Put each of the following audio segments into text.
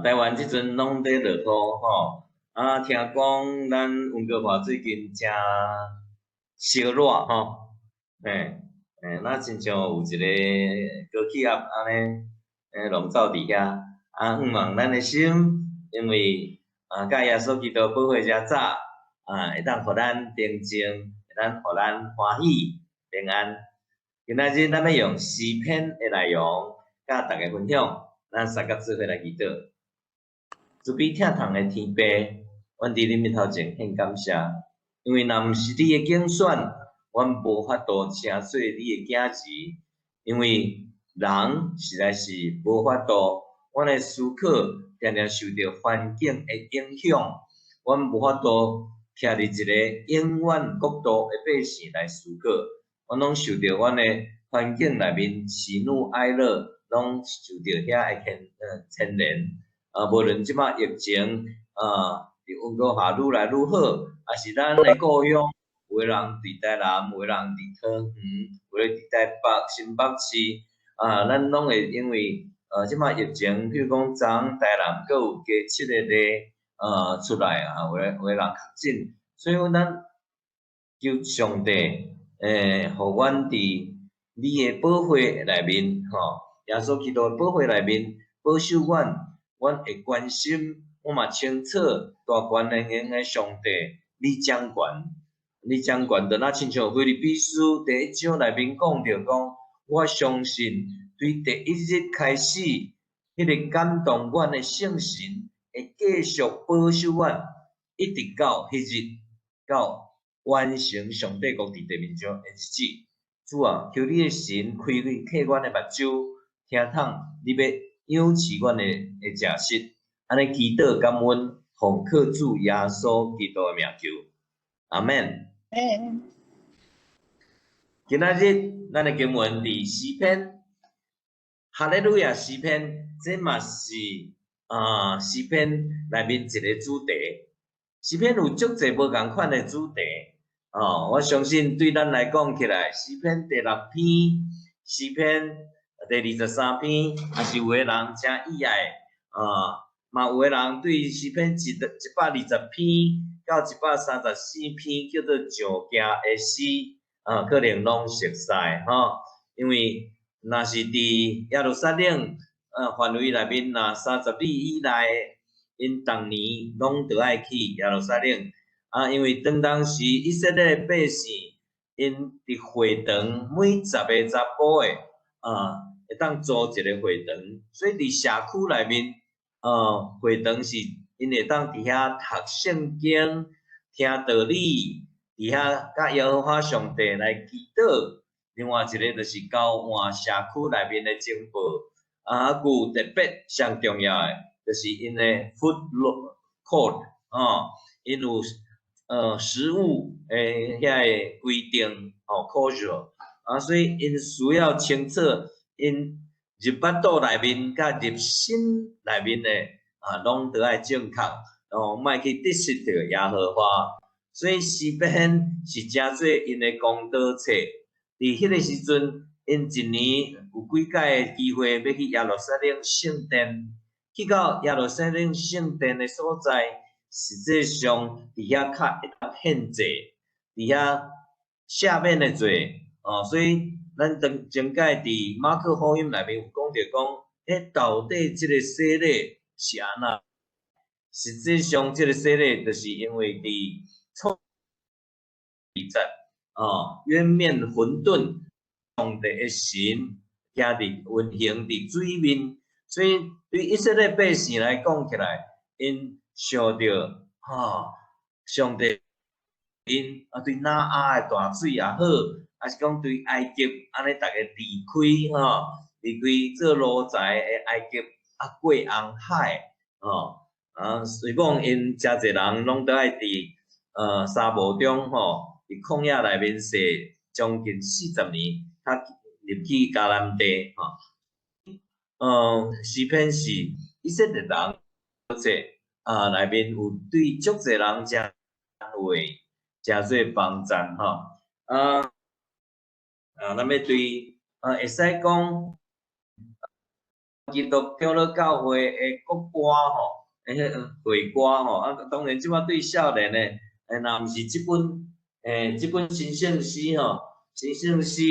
台湾即阵拢在落雨吼，听讲咱温哥华最近真烧热吼，那亲像有一个高气压安尼，笼罩伫遐，盼望咱的心，因为甲耶稣基督保护遮早，会当互咱平静，会当互咱欢喜平安。今仔日咱要用诗篇的内容，甲大家分享，咱三个做伙来祈祷。慈悲疼痛的天父，阮伫你面头前献感谢，因为若毋是你的拣选，阮无法度称做你的囝儿，因为人实在是无法度，阮的思考常常受到环境的影响，阮无法度徛伫一个永远国度的百姓来思考，阮拢受到阮的环境内面喜怒哀乐，拢受到遐的牵连。无论即摆疫情，伫温哥华愈来愈好，也是咱的故乡，有的人伫台南，有的人伫桃园，有的伫台北、新北市，咱拢会因为即摆疫情，譬如讲昨台南阁有加7个例出来有的人确诊，所以咱求上帝互阮伫你的保护内面，耶稣基督的保护内面保守阮。阮会关心，我嘛清楚大权人形的上帝，你掌权，你掌权，就若亲像腓立比书第1章内面讲着讲，我相信对第一日开始，迄个感动阮的圣神会继续保守阮，一直到迄日，到完成上帝国伫地面上的日子。主啊，求你的神开启阮的目睭，听通你要养持阮的食食，安尼祈祷感恩，奉靠主耶稣基督的名求，阿免。今仔日咱的经文伫诗篇，哈利路亚诗篇，这嘛是诗篇内面一个主题。诗篇有足侪无共款的主题，我相信对咱来讲起来，诗篇第6篇，诗篇第23篇，也是有个人真意爱，嘛有个人对诗篇120篇到134篇叫做上行的诗，可能拢熟悉因为若是伫耶路撒冷范围内面，若30里以内，因逐年拢着爱去耶路撒冷，因为当时以色列百姓，因伫会堂每10个查甫的，会当租一个会堂，所以伫社区内面，会堂是因会当伫遐读圣经、听道理，伫遐甲耶和华上帝来祈祷。另外一个就是交换社区内面的情报，有特别上重要的，就是因的 food court，因有食物诶遐个规定kosher，所以因需要清楚。因入腹肚内面甲入心内面的拢得爱正确，莫去得失着耶和华。所以诗篇是真做因的公道册。伫迄个时阵，因一年有几届的机会要去耶路撒冷圣殿，去到耶路撒冷圣殿的所在，实际上伫遐较会当献祭，伫遐赦免的罪，所以。咱前届伫马可福音内面有讲着讲，到底即个洗礼是安那？实际上，即个洗礼就是因为伫创冤面混沌，上帝的神行伫运行伫水面，所以对以色列百姓来讲起来，因想着上帝因对哪的大水也好。还是讲对埃及安尼，大家离开做奴才的埃及，过红海，虽讲因真侪人拢得爱伫沙漠中伫旷野内面踅将近40年，入去迦南地诗篇是以色列人内面有对足侪人真安慰，真做帮赞咱要对会使讲基督教了教会诶国歌吼，迄会歌吼，啊，当然即摆对少年诶，若毋是即本新圣诗吼，新圣诗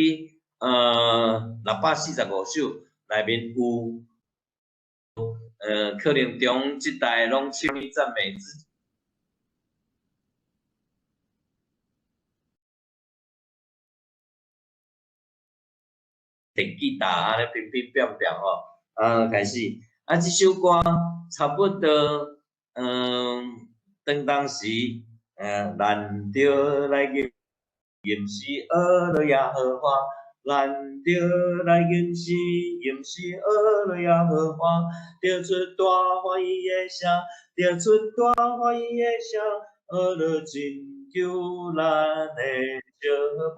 645首内面有，可能中一代拢唱赞美之。电吉他安尼乒乒乓乓吼，开始即首歌差不多，当时，咱着来吟诗学了耶和华，咱着来吟诗学了耶和华，着出大欢喜的声，着出大欢喜的声，学了真救咱的小歌。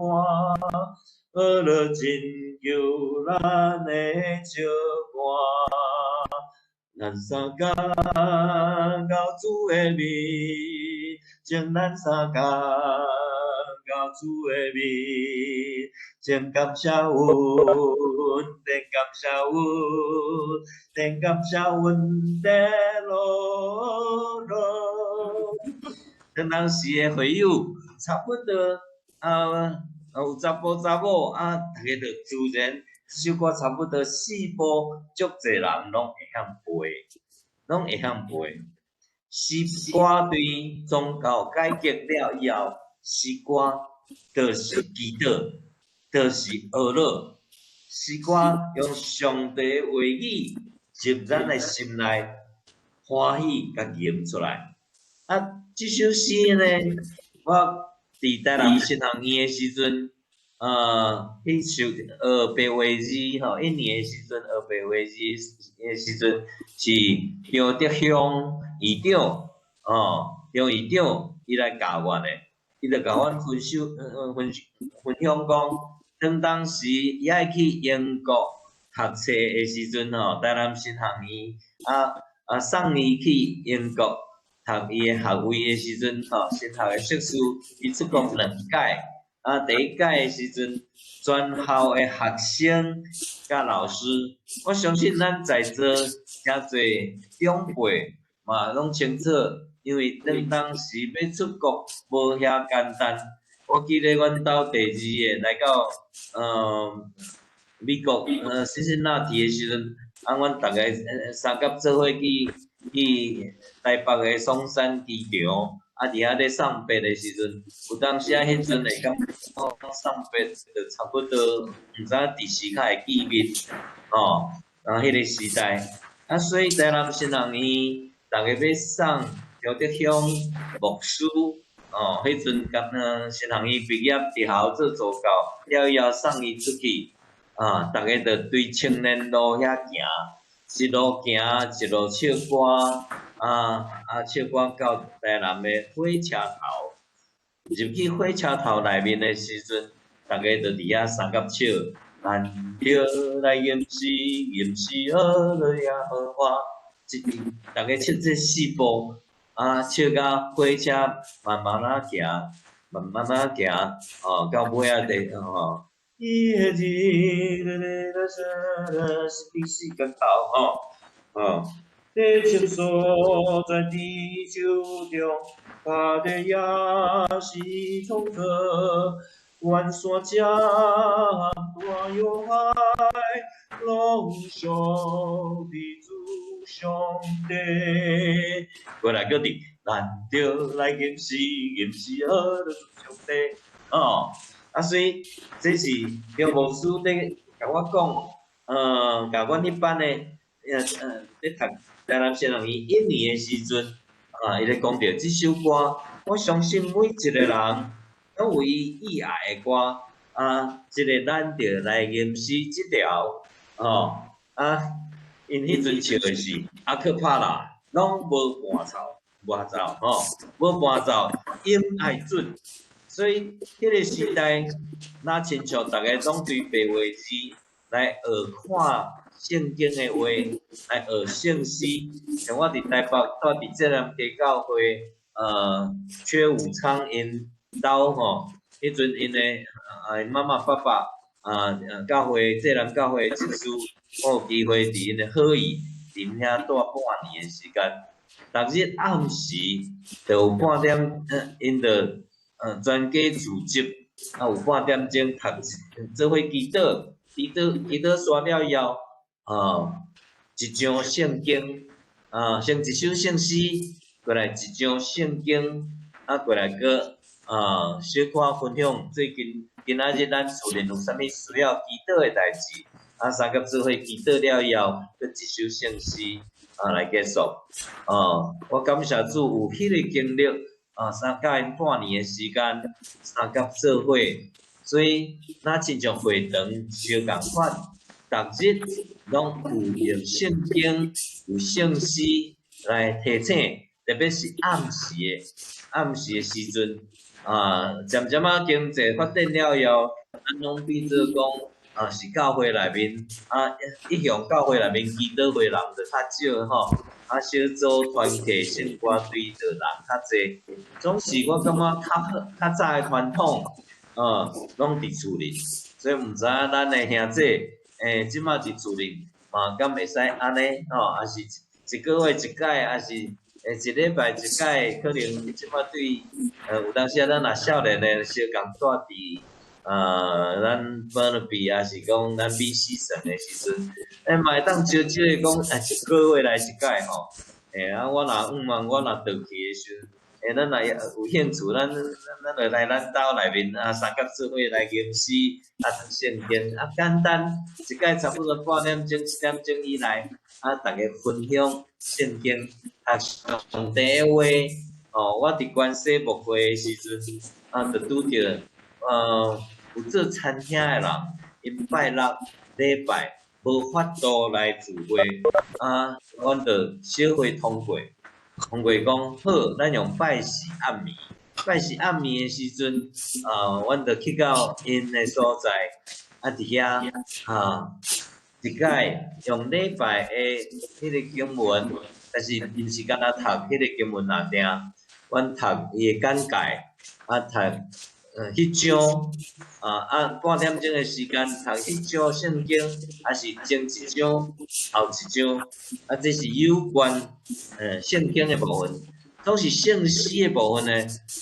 学了真救咱的笑歌，咱三家到主的面，请咱三家到主的面，先感谢阮，then感谢阮，then感谢阮的路路。当时的会友差不多有查甫查某大家就自然即首歌差不多4步，足侪人拢会晓背，拢会晓背。诗歌对宗教改革了以后，诗歌就是祈祷，就是学乐。诗歌用上帝话语入咱的心内，欢喜甲吟出来。即首诗呢，我伫台南新学院的时阵，迄学白话字吼，1年的时阵学白话字的时阵，是杨德香院长杨院长伊来教我的，伊就甲阮分享讲，当时伊爱去英国读册的时阵吼，台南新学院送伊去英国。读伊诶学位诶时阵，新学诶硕士，伊出国2届。第1届诶时阵，全校诶学生甲老师，我相信咱在座诚侪长辈嘛拢清楚，因为当时要出国无遐简单。我记得阮兜第2个来到美国辛辛那提诶时阵，阮逐个三甲做伙去台北诶松山机场，伫遐咧送别诶时阵，有当时迄阵会感觉送别就差不多，毋知第时较会见面，迄个时代，所以台南新学院逐个要送杨德香牧师，迄阵新学院毕业伫校做助教，了以后送伊出去，逐个着对青年路遐行。一路行，一路唱歌，唱歌到台南的火车头。入去火车头内面的时阵，大家就伫遐三角笑，咱着来吟诗学了耶和华。大家唱这4步，唱到火车慢慢行，到尾伊的字是时间到地球所在地球中，它的也是从这万山江大有海，龙兄弟主兄弟。过来，搁伫咱着来吟诗学了兄弟所以这是杨牧师咧甲我讲，甲阮迄班咧咧读台南新学院1年的时阵，伊咧讲着即首歌，我相信每一个人拢有伊意爱的歌，即个咱着来吟诗即条，因迄阵唱的是阿克帕拉，拢无伴奏，无伴奏，音爱准。所以，迄个时代，咱亲像大家拢对白话字来学看圣经的话，来学圣诗。像我伫台北住伫这南街教会，缺武昌因兜迄阵因的妈妈爸爸，教会这南教会牧师我有机会伫因的好意，伫因遐住半年的时间，逐日暗时就有半点，因着全家聚集，有半点钟做伙祈祷，祈祷煞了以后，一张圣经，先一首圣诗，过来一张圣经，过来个小可分享最近今仔日咱厝内有啥物需要祈祷的代志，三甲做伙祈祷了以后，搁一首圣诗来结束。我感谢主有迄个经历，甲因半年的时间，三甲做伙，所以咱亲像会堂相共款。逐日拢有用圣经、有圣诗来提醒，特别是暗时的时阵，渐渐经济发展了以后，咱拢变做讲，是教会内面，一向教会内面祈祷会人就较少吼，小组团契圣歌队的人较济，总是我感觉较早的传统，拢伫厝里，所以毋知影咱的兄弟。即马伫厝里嘛，敢袂使安尼还是一个月一届，还是一礼拜一届？可能即马对有当时咱若少年的小共住伫咱本比，还是讲咱比西省的时阵，嘛会当招招的讲，一个月来一届吼。我若倒去的时阵，咱若有兴趣，咱就来咱兜内面三甲做伙来吟诗，读圣经，简单一届差不多半点钟、1点钟以内，大家分享圣经，读上帝的话。我伫关西牧会的时阵，就拄着有做餐厅的人，因拜六礼拜无法度来聚会，阮就小会通过讲好，咱用拜时暗暝。拜时暗暝的时阵，阮就去到因的所在，伫遐一届用礼拜的迄个经文，但是毋是干那读迄个经文那定，阮读伊的简介，读迄章，半点钟的时间读迄章圣经，还是前一章后一章，这是有关圣经的部分。总是圣诗的部分呢，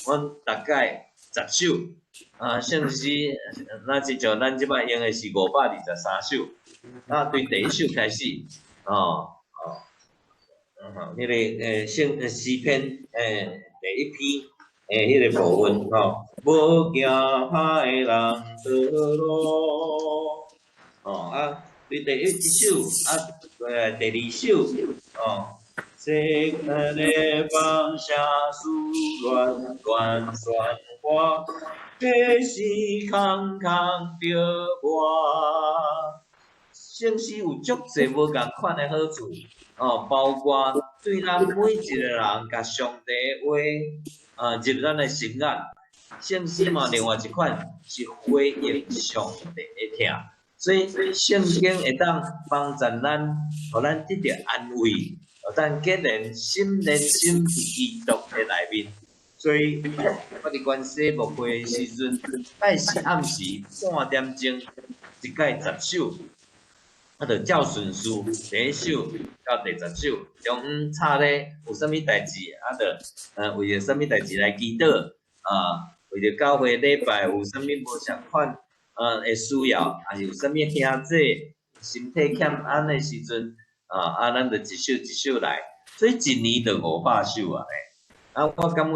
阮大概10首，圣诗，那就像咱即摆用的是523首，对第一首开始，迄个诗篇，第一篇。迄个部分无惊歹人倒落，对第一首，过来第二首，世间的放下思乱乱喧哗，这是空空着我。圣诗有足侪无共款的好处，包括对咱每一个人甲上帝话，入咱的心眼。圣诗嘛，另外一款是回应上帝的听，所以圣经会当帮助咱，互咱得到安慰，互咱结连心连心伫基督的内面。所以我伫关西牧会的时阵，拜时暗时半点钟，一届10首。就照顺序，第一首到第10首，中午插咧有啥物代志，就为着啥物代志来祈祷，为着教会礼拜有啥物无相款的需要，还是有啥物兄弟身体欠安的时阵，咱就一首一首来，所以一年就500首啊咧。我感觉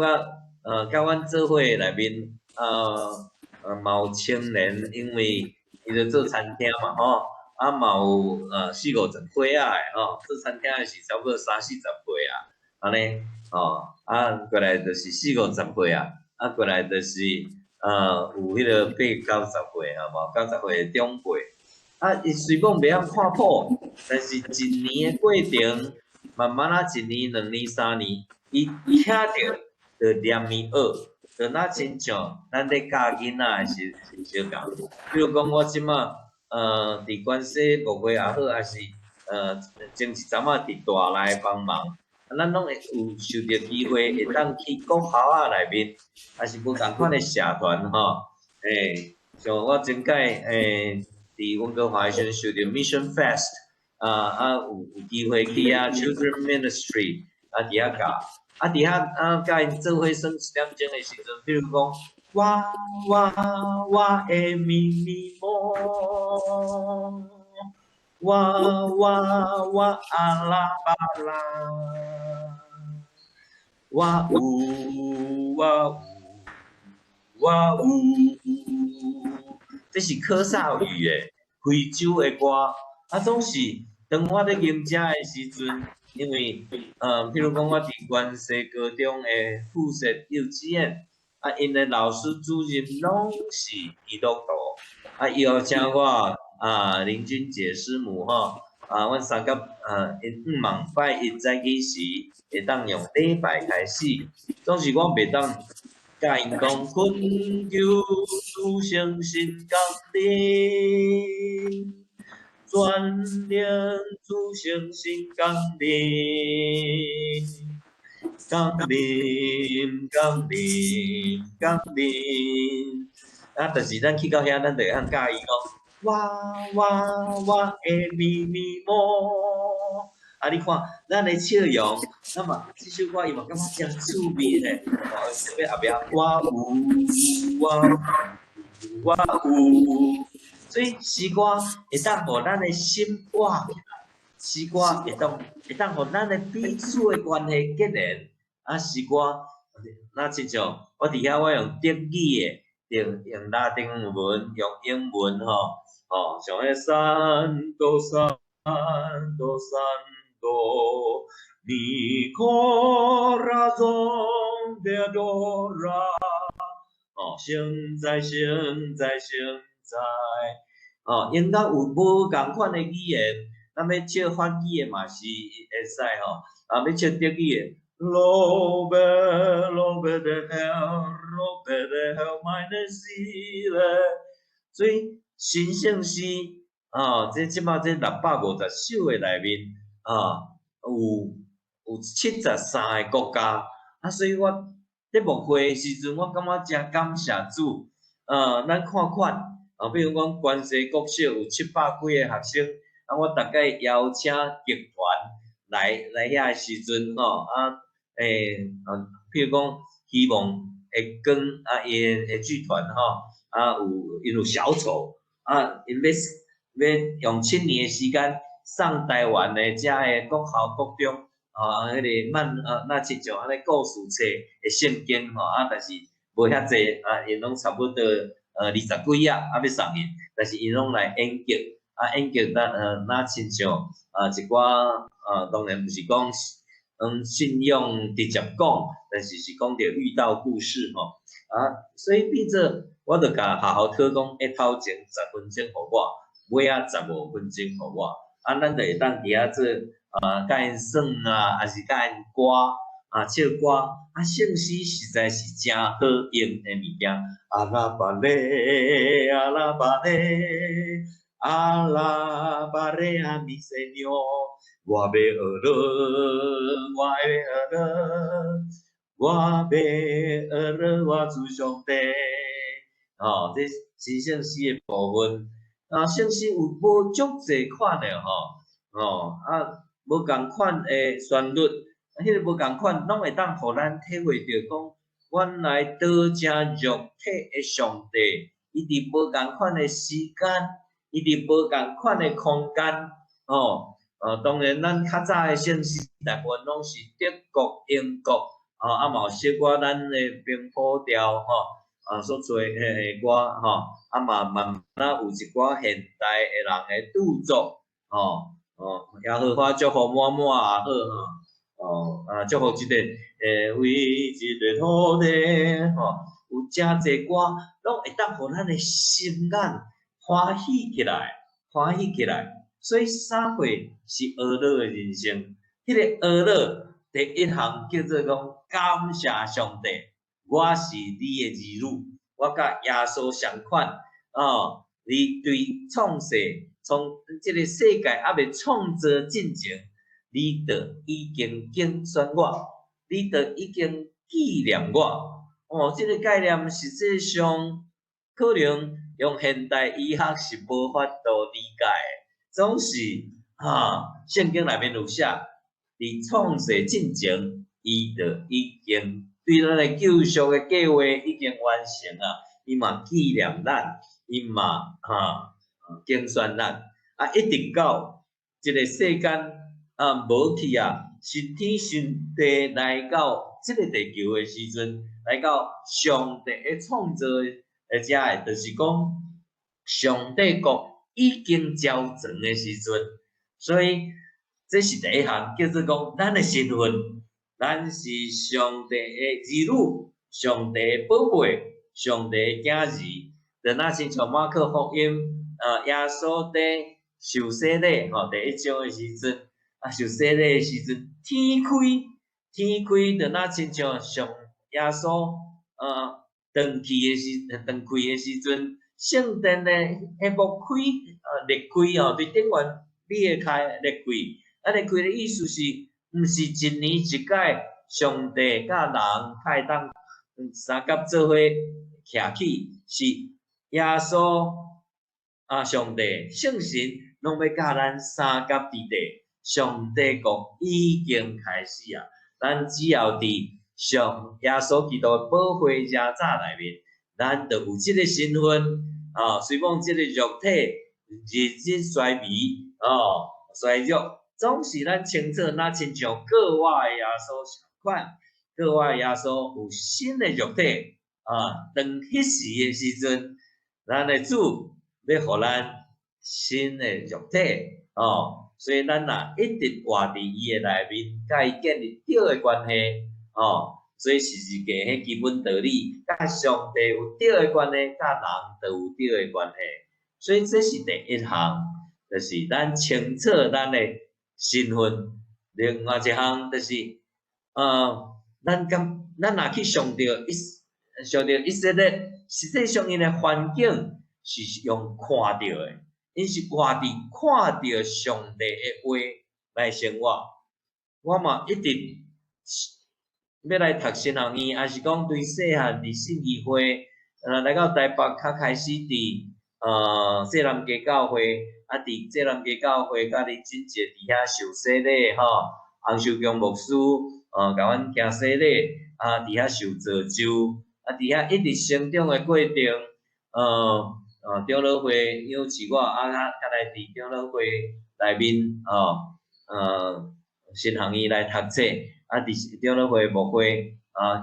甲阮做伙内面嘛有青年，因为伊就做餐厅嘛吼。嘛有40-50岁仔的做餐厅的是差不多30-40岁安尼过来就是40-50岁过来就是有迄个80-90岁嘛，90岁的长辈伊虽讲袂晓看谱，但是一年的过程，慢慢1年、2年、3年，伊听着就念伊学，就那亲像咱咧教囡仔是相共。比如讲我即马。伫关西牧会也好，还是前一阵伫大内帮忙，咱拢会有受到机会，会当去国校内面，还是无共款的社团吼。像我前届伫温哥华时阵受到 Mission Fest，有机会去Children Ministry 伫遐教，伫遐甲因做伙算1点钟的时阵，比如讲，我的咪咪摸，我阿拉巴拉，我这是科萨语的非洲的歌，总是当我咧吟遮的时阵，因为譬如讲我伫关西高中的附设幼稚园，因的老师主任拢是基督徒，伊邀请我林君姐师母阮三甲因5万拜一早起时，会当用礼拜开始，总是我袂当。甲因讲，困求主诚心降临，全能主诚心降临，降临。但是咱去到遐，咱就会晓教伊讲，我的咪咪摸。你看，咱的笑容，那么这首歌伊嘛感觉真趣味嘞。特别后壁，我有，所以诗歌会当互咱的心活起来，诗歌会当互咱的彼此的关系结连。诗歌，那亲像我伫遐，我用德语的，用拉丁文，用英文像迄山多。Mi corazón te adora， 现在，因甲有无共款的语言，咱要唱法语的嘛是会使要唱德语的 ，Lobe de hell meine Seele， 所以神圣诗即摆这650首的内面有73个国家，所以我伫牧会的时阵，我感觉真感谢主。咱看看比如讲关西国小有700几个学生，我大概邀请剧团来遐的时阵譬如讲希望会跟伊的剧团因有小丑因要用7年的时间上台湾的遮的国校国中迄个那亲像安尼故事册的圣经但是无遐济因拢差不多20几啊要送因，但是因拢来演剧演剧那亲像一寡当然不是讲信用直接讲，但是是讲着遇到故事所以变做我著甲学校讨讲头前10分钟互我。尾15分钟互我，咱就会当伫遐做甲因耍还是甲因歌唱歌圣诗实在是真好用的物件。阿拉巴勒，阿拉巴勒，阿拉巴勒阿米塞牛，我要学了，我主上帝。这是圣诗的部分。圣诗有无足济款的无共款的旋律，迄个无共款，拢会当互咱体会着讲，原来道成肉体的上帝，伊伫无共款的时间，伊伫无共款的空间当然，咱较早的圣诗大部分拢是德国、英国嘛有小可咱的平埔调所做的歌嘛慢慢有一寡现代的人的著作耶和华祝福满满也好祝福即个为即个土地有真侪歌，拢会当互咱的心眼欢喜起来。所以啥货是娱乐的人生？迄个娱乐第一项叫做讲感谢上帝，我是你的儿女，我甲耶稣相款你对创世从即个世界还未创造进前，你就已经拣选我，你就已经纪念我。即个概念实际上可能用现代医学是无法度理解的，总是圣经内面有写，伫创世之前，伊就已经对咱的救赎的计划已经完成啊。伊嘛纪念咱，伊嘛竞选咱，一直到即个世间无去啊，是天上帝来到即个地球的时阵，来到上帝的创造的遮的，就是讲上帝国已经招全的时阵，所以这是第一项，叫做讲咱的身份，咱是上帝的儿女，上帝的宝贝，上帝的囝儿。就那亲像马可福音，耶稣在受洗礼第一章的时阵，受洗礼的时阵，天开，就那亲像耶稣断开的时阵，圣殿的迄幕开裂开对顶悬裂开裂开，裂开的意思是，毋是一年一届，上帝甲人才会当三甲做伙徛起，是耶稣上帝圣神拢要甲咱三甲伫地，上帝国已经开始啊！咱只要伫上耶稣基督宝血遮早内面，咱就有即个身份虽讲即个肉体日日衰微衰弱，总是咱清楚，那亲像各我的耶稣相款，各我的耶稣有新的肉体当迄时的时阵，咱的主要互咱新的肉体所以咱若一直活伫伊的内面，甲伊建立对的关系所以是一个迄基本道理，甲上帝有对的关系，甲人就有对的关系。所以这是第一项，就是咱清楚咱的身份。另外一项就是咱若去上着以色列，实际上因的环境是用看到的，因是活伫看到上帝的话来生活。我嘛一直要来读神学院，还是讲对细汉伫信义会，来到台北较开始伫西南街教会，伫西南街教会甲你真济伫遐受洗礼洪秀强牧师甲阮行洗礼伫遐受造就，伫遐一直成长的过程，长老会邀请我较来伫长老会内面神学院来读册，伫长老会牧会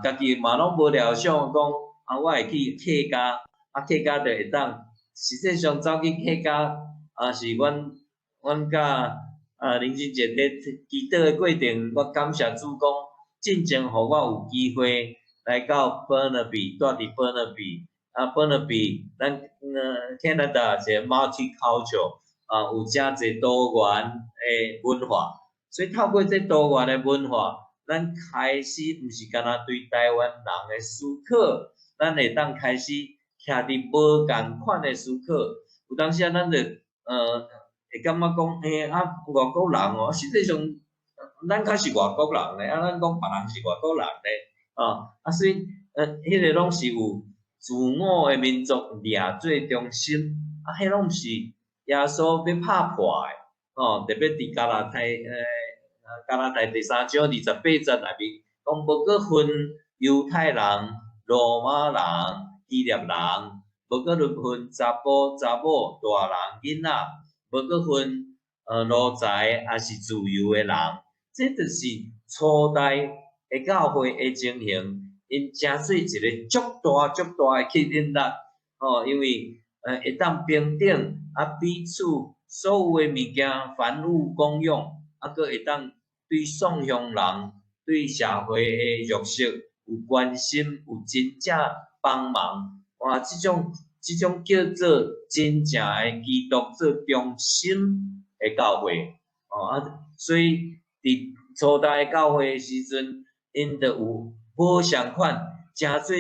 家己嘛拢无料想讲我会去客家，客家就会当，实际上走去客家是阮甲林俊杰咧祈祷的过程，我感谢主讲，真正互我有机会来到 Burnaby， 住伫 Burnaby，Burnaby 咱Canada 一个 multicultural 有诚济多元的文化，所以透过这多元的文化，咱开始毋是干那对台湾人的思考，咱会当开始徛伫无共款的思考，有当时咱就会感觉讲外国人实际上咱较是外国人咧，咱讲别人是外国人咧所以迄个拢是有自我的民族掠做中心，迄拢是耶稣要拍破的特别伫加拉太第3章28节内面讲，无搁分犹太人、罗马人、希腊人，无搁分查甫、查某、大人、囡仔，无搁分奴才还是自由的人，这就是初代的教会的情形。因诚做一个足大的吸引力因为会当平等彼此所有的物件凡物公用，佫会当对送向人、对社会的弱势有关心、有真正帮忙。即种叫做真正的基督做中心的教会所以伫初代教会的时阵，因就有无相款，诚做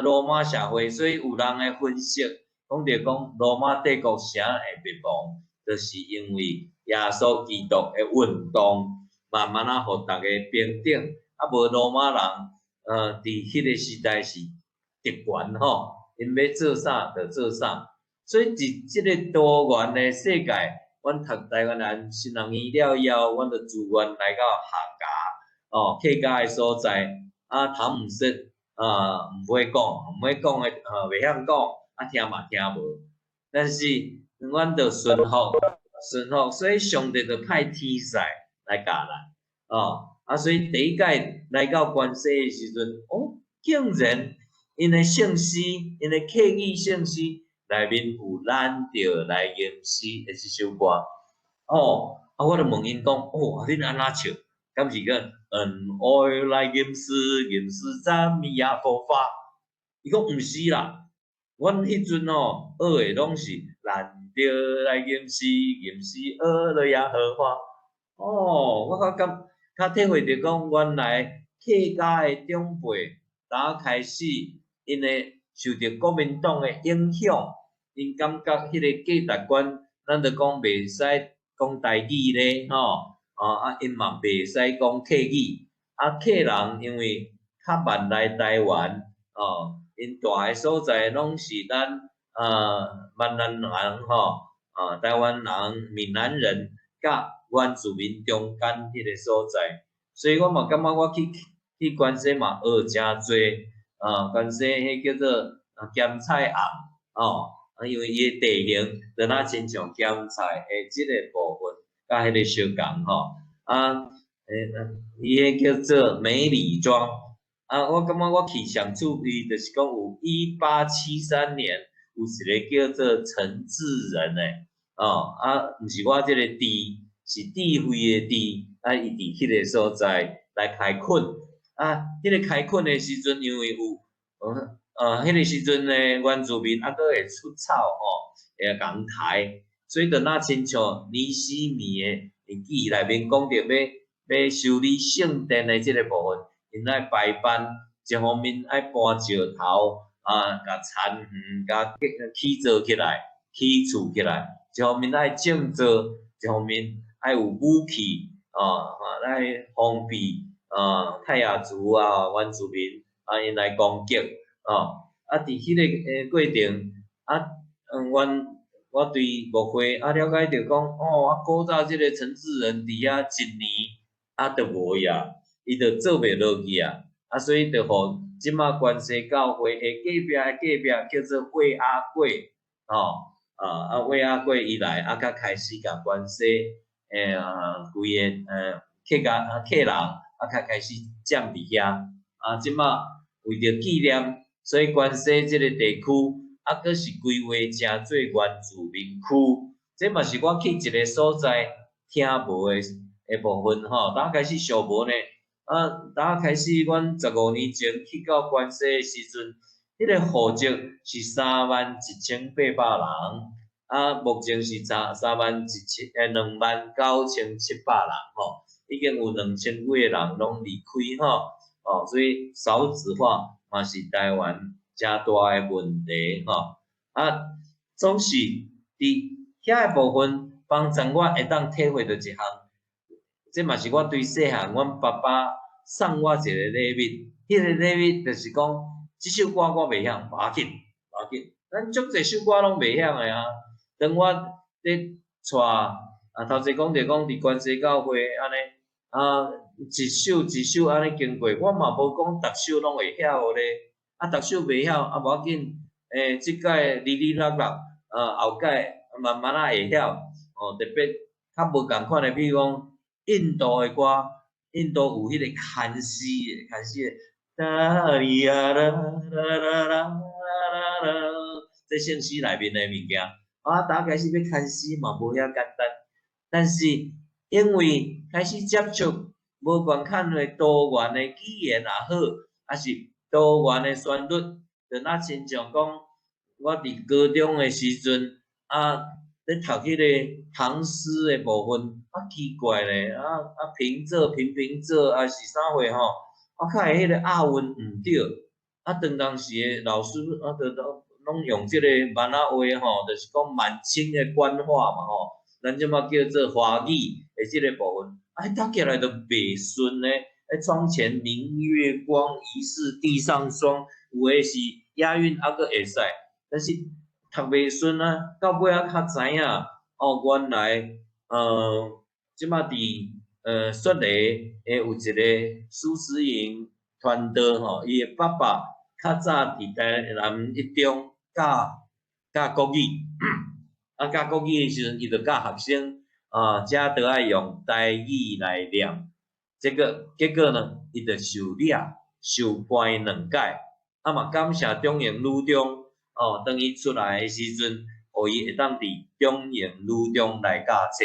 罗马社会，所以有人的分析讲着讲罗马帝国啥会灭亡，就是因为耶稣基督的运动慢慢互大家平等，无罗马人伫迄个时代是特权因要做啥就做啥，所以伫即个多元的世界，阮读台湾人新人医了以后，阮就自愿来到客家客家诶所在，读毋识毋会讲，袂晓讲，听嘛听无。但是阮着顺服，所以上帝就派天使来教咱所以第一届来到关西诶时阵，竟然因诶圣诗，因诶客语圣诗内面有咱着来吟诗诶一首歌。我就问因讲，恁安怎唱？敢是个爱来吟诗，吟诗赞美耶和华？伊讲毋是啦，阮迄阵学诶拢是咱着来吟诗，吟诗学了耶和华。我较体会着讲，原来客家诶长辈打开始，因会受着国民党诶影响，因感觉迄个价值观，咱着讲袂使讲台语咧，因嘛袂使讲客语，客人因为较捌来台湾，因住诶所在拢是咱闽南人台湾人、闽南人甲原住民中间迄个所在，所以我嘛感觉我去关西嘛学诚多，关西迄叫做咸菜暗因为伊诶地形就若亲像咸菜诶即个部分，甲迄个相共伊迄叫做美里庄我感觉我去上注意就是讲有1873年有一个叫做陈志仁诶毋是我即个弟，是智慧诶智伊伫迄个所在来开垦迄个开垦诶时阵，因为有迄个时阵诶原住民佫会出草会共抬，所以就若亲像尼西米诶记内面讲着要修理圣殿诶即个部分，因爱排班，一方面爱搬石头甲田园甲起造起来，起厝起来，一方面爱种植，一方面爱有武器来防备泰雅族原住民因来攻击伫迄个过程我对误会了解着讲古早即个陈志仁伫遐1年就无去伊就做袂落去所以就互即马关西教会隔壁叫做魏阿贵魏阿贵伊来才开始甲关西规个客人才开始占伫遐即马为着纪念，所以关西即个地区佫是规划成做原住民区，这嘛是我去一个所在听无诶部分当开始上无呢当开始阮15年前去到关西诶时阵，迄个户籍是31800人目前是299,700人已经有2000几个人拢离开所以少子化嘛是台湾诚大诶问题总是伫遐诶部分帮助我会当体会到一项，这嘛是我对细汉阮爸爸送我一个礼物，迄个礼物就是讲，即首歌我袂晓，无要紧，咱足侪首歌拢袂晓诶当我咧带头先讲着讲伫关西教会安尼一首一首安尼经过，我嘛无讲逐首拢会晓咧，逐首袂晓无要紧，即届哩啦啦后届慢慢会晓特别较无共款诶，比如讲印度诶歌，印度有迄个牵诗诶，哒哩啦啦啦啦啦啦，这圣诗内面诶物件大开始要牵诗嘛无遐简单，但是因为开始接触无共款诶多元诶语言也好，还是多元诶旋律，就若亲像讲我伫高中诶时阵咧读迄个唐诗诶部分奇怪咧平仄是啥货较会迄个韵毋对当时诶老师拢用即个闽仔话就是讲满清诶官话嘛咱即马叫做华语诶即个部分读起来就袂顺咧窗前明月光，疑是地上霜，有诶是押韵佫会使，但是读袂顺到尾较知影哦，原来即马伫雪梨有一个苏思莹传道吼，伊的爸爸较早伫台南一中教国语，教国语的时阵，伊就教学生遮都爱用台语来念。结果呢，伊就受掠、受判2届，嘛感谢中营女中当伊出来的时阵，互伊会当伫中营女中来教册。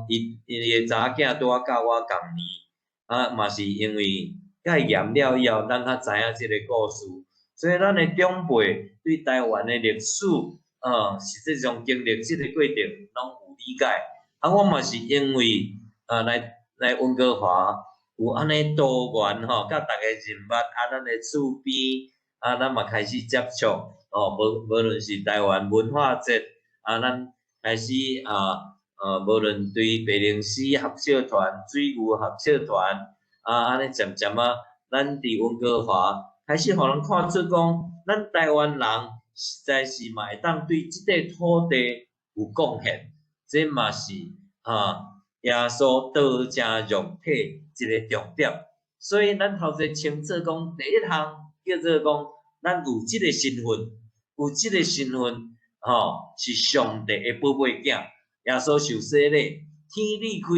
伊的查某囝拄啊教我共年，嘛是因为甲伊验了以后，咱较知影即个故事。所以咱的长辈对台湾的历史，实际上经历即个过程，拢有理解。我嘛是因为来温哥华有安尼多元吼，甲逐个人捌咱的厝边咱嘛开始接触无论是台湾文化节咱开始无论对白灵溪合唱团、水牛合唱团安尼渐渐咱伫温哥华开始互人看出讲，咱台湾人实在是嘛会当对即块土地有贡献，这嘛是耶稣道成肉体一个重点。所以咱头先清楚讲，第一项叫做讲，咱有即个身份，是上帝的宝贝囝。耶稣受洗礼，天理开，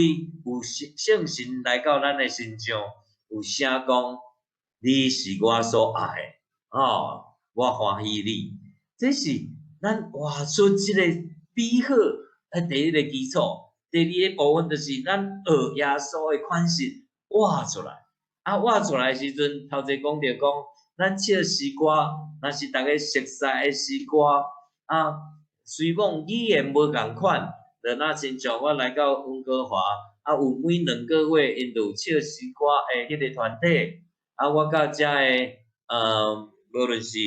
有圣神来到咱的身上，有声讲。你是我所爱的，我欢喜你。这是咱活出即个美好第一个基础。第二个部分就是咱学耶稣的款式活出来。活出来的时阵，头先讲着讲，咱唱诗歌，若是大家熟悉的诗歌虽讲语言无共款，就若亲像我来到温哥华有每2个月，因就有唱诗歌的迄个团体。我甲遮的无论是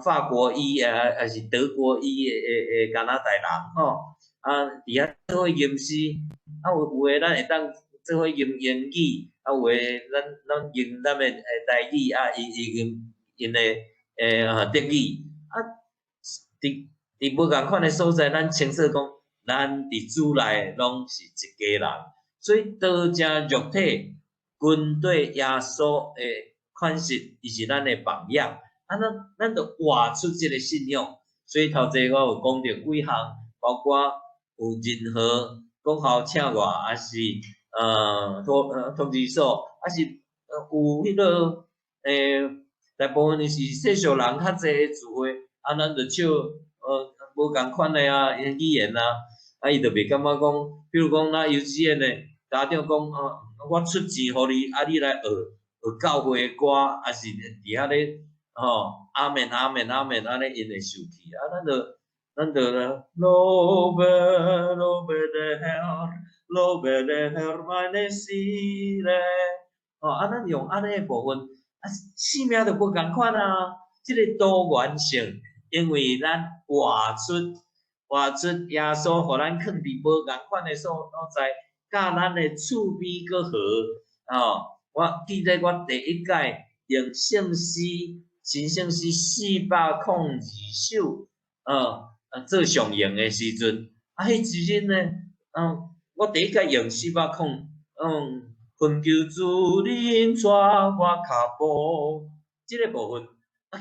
法国裔还是德国裔的加拿大人伫遐做伙吟诗，有诶咱会当做伙吟英语，有诶咱吟咱的台语因诶德语伫无共款诶所在，咱清楚讲，咱伫主内拢是一家人，所以道成肉体。军队耶稣的款式，伊是咱的榜样。咱就活出即个信仰。所以头前我有讲到几项，包括有任何讲校请我，还是通知所，还是有迄个大部分是世俗人较济的聚会，咱就唱无共款的语言伊就袂感觉讲，比如讲幼稚园的家长讲我出钱互你，你来学教会的歌，还是伫遐咧阿门阿门阿门安尼，因会受气咱就Lord my sin 咱用安尼的部分生命就无共款即个多元性，因为咱活出耶稣，互咱囥伫无共款的所在。甲咱的厝边搁好我记得我第一届用圣诗402首做上映的时阵，迄时阵呢我第一届用400恳求主领带我脚步，即个部分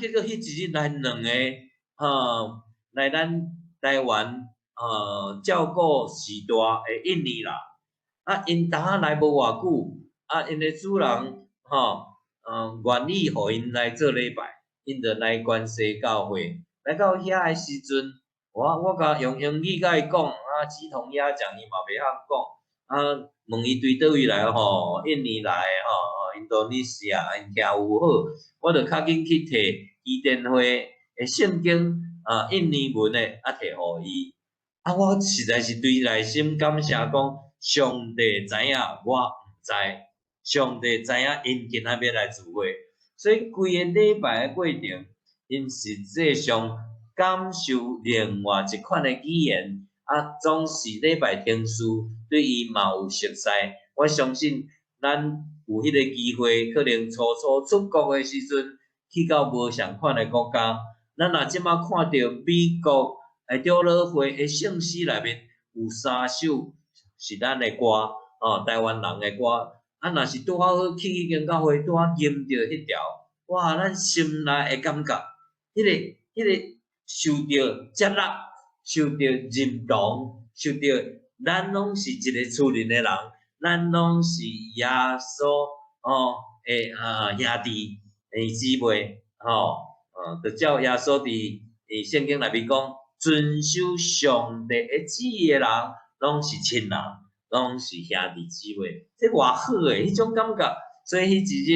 结果迄时阵来2个来咱台湾照顾时代的印尼人。因当来无偌久，因的主人愿意互因来做礼拜，因就来关西教会。来到遐的时阵，我甲用英语甲伊讲鸡同鸭讲，伊嘛袂晓讲问伊对倒位来印尼来印度尼西亚因听有好，我就较紧去摕伊电话的圣经印尼文的摕互伊。我实在是对内心感谢讲。上帝知影，我毋知。上帝知影，因今仔要来聚会，所以规个礼拜的过程，因实际上感受另外一款的语言总是礼拜天师对伊嘛有熟悉。我相信咱有迄个机会，可能初出国的时阵，去到无相款的国家，咱若即马看到美国长老会的圣诗内面。有3首是咱的歌，台湾人的歌。啊，若是拄好去迄间教会，拄好吟着迄条，哇，咱心内会感觉，迄个受着接纳，受着认同，受着咱拢是一个厝里的人，咱拢是耶稣的兄弟姊妹，就照耶稣伫圣经内面讲，遵守上帝的旨意的人，拢是亲人。拢是兄弟姊妹，这偌好诶，迄种感觉。所以迄一日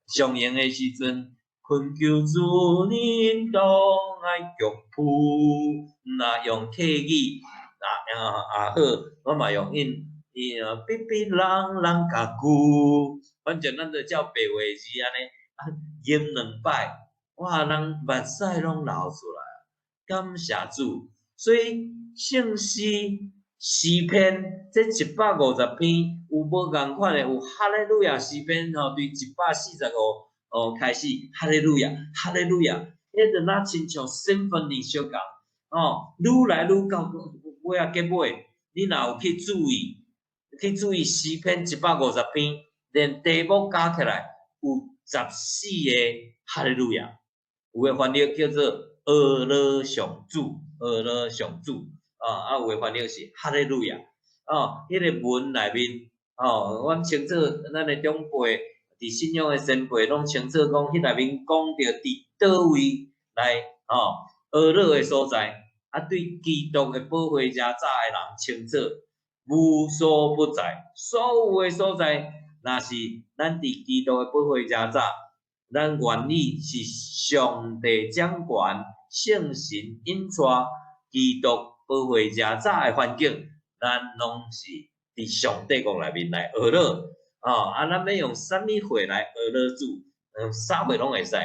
上映诶时阵，困求主领导爱曲谱，若用客语，好，我嘛用哔哔啷啷甲鼓，反正咱就照白话字安尼吟2摆，哇，人目屎拢流出来，感谢主。所以圣诗。诗篇这150篇有无共款的？有哈利路亚诗篇对145开始，哈利路亚，哈利路亚，迄就咱亲像 symphony 相共愈来愈到尾啊结尾，你若有去注意诗篇150篇，连题目加起来有14个哈利路亚，有诶翻译叫做阿拉上主，阿拉上主。有诶翻译是哈利路亚，迄个文内面，阮清楚咱诶长辈伫信仰诶前辈拢清楚讲，迄内面讲着伫倒位来，阿乐诶所在，对基督诶保护者早诶人清楚，无所不在，所有诶所在，若是咱伫基督诶保护者早，咱愿意是上帝掌权，圣神引带，基督。保护者早诶环境，咱拢是伫上帝国内面来学乐，咱要用啥物话来学乐主？用啥话拢会使。